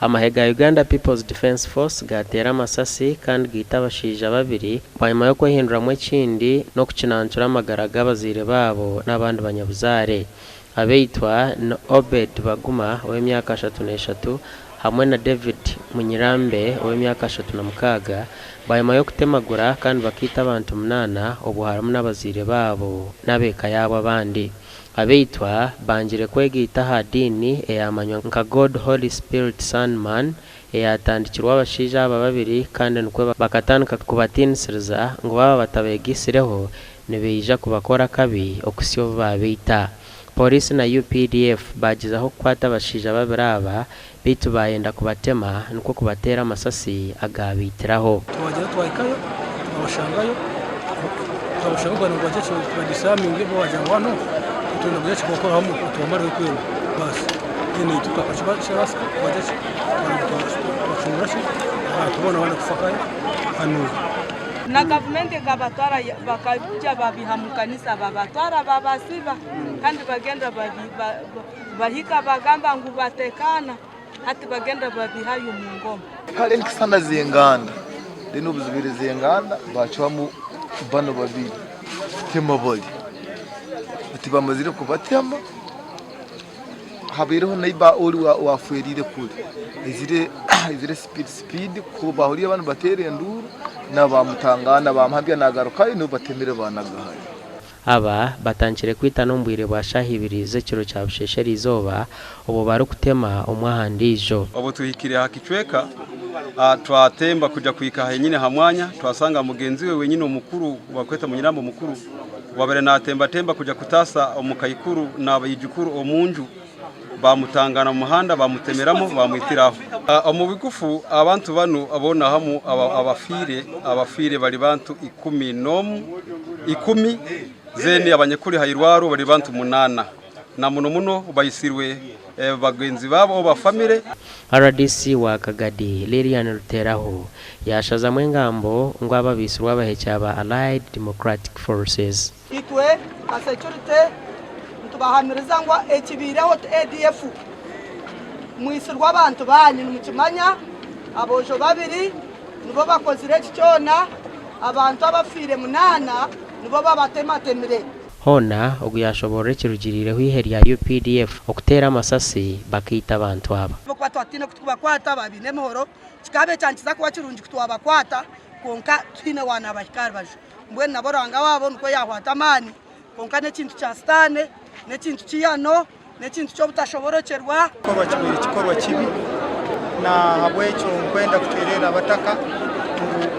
Amahega Uganda People's Defense Force gatera amasasi kandi gita abashija babiri nyuma yo kwihinduramo ikindi no kukinantura amagara g'abazire babo n'abandi banyabuzare. Abeitwa no Obed Baguma w'emyaka 33 hamwe na David Munyirambe w'emyaka 36 nyuma yo kutemagura kandi bakita abantu 8 obuharamu n'abazire babo n'abeka yabo abandi. Abeitwa banjire kwegita hadini eyamanywa nka God Holy Spirit Sunman eyatandikirwa abashija aba babiri kandi nukwe bakatandika kubatinisiriza ngo baba batabegisireho nibeija kubakora kabi okusyo babita. Polisi na UPDF bagizaho kwata abashija babiri aba bitu bayenda kubatema nuko kubatera amasasi agabitiraho. Twajya twayikayo abashangayo abashangwa ngo baje badisaminge bo waje wano tunabye chikokora hamu tuamara kwenu basi yene tukakashaba shirasa waje twachumurashi tubona wana kufakaya anu na government gabatwara bakajya babihamukanisa babatwara babasiba kandi bagenda bahika bagamba ngo batekana hati bagenda babihaye umungoma kale nikisana zinganda dino buzibire zinganda bacwamu bano babiri temaboli tibamazire kubatema habireho naiba uri wafuerire kuri izire speed ko bahuriye abantu batere nduru nabamutangana bamhabya nagarukaye no batemere banagahaye. Aba batankire kwita nombwire bashahibirize kiro cya bushesheri izoba ubu bari kutema umwahandijo obo tuhikire hakicweka twatemba kuja kwikaha nyine hamwanya twasanga mugenzi we wenyine umukuru bakweta Munyirambo mukuru wabere natemba kuja kutasa omukayikuru nabayijukuru omunju bamutangana mu muhanda bamutemeramo bamwitiraho omubigufu abantu bano abona hamu abafire bali bantu 10 zeni abanyekuri hayirwaro bali bantu 8 na muno bayisirwe bagenzi babo ba family. RDC wa Kagadi Lilian Ruteraho yashaza mwengambo ngo ababisirwa bahecyaba Allied Democratic Forces itwe a security tubahamiriza ngo ekibireho ADF mwisirwa abantu banyu mukimanya abojo babiri nibo bakozire cyona abantu abafire 8 nibo babatematemire hona oguyashobora kirugirire hwiheri ya UPDF okutera amasasi bakita abantu aba bakwata atine kutubakwata babine mohoro kikabe cyankiza kuba kirungi kutubakwata konka twine wana abakari baje mbwe naboranga wabo nuko yahwatamani konka ne kintu cya stane ne kintu kiyano ne kintu cyo butashoborokerwa ikorwa kibi na habwecho kwenda kuterera abataka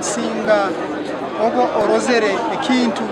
singa obo orozere ikintu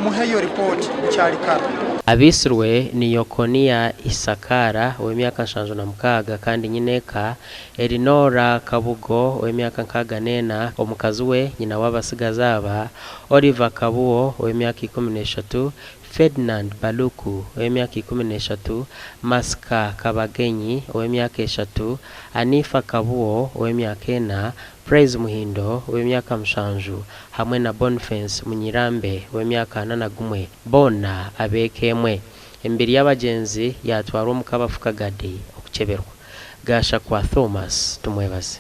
muheyo report cyarikara. Abisirwe ni Yokonia Isakara w'emyaka 56 kandi nyineka Elinora Kabugo w'emyaka 64 omukazi we nyina w'abasigazaba Oliver Kabuo w'emyaka 13 Ferdinand Baluku w'emyaka 13 Maska Kabagenyi w'emyaka 3 Anifa Kabuo w'emyaka 4 Praise Muhindo w'emyaka 7 hamwe na Boniface Munyirambe w'emyaka 8 bona abekemwe imbere y'abagenzi yatwara mu kabafuka gadi okukeberwa gasha kwa Thomas tumwebaze.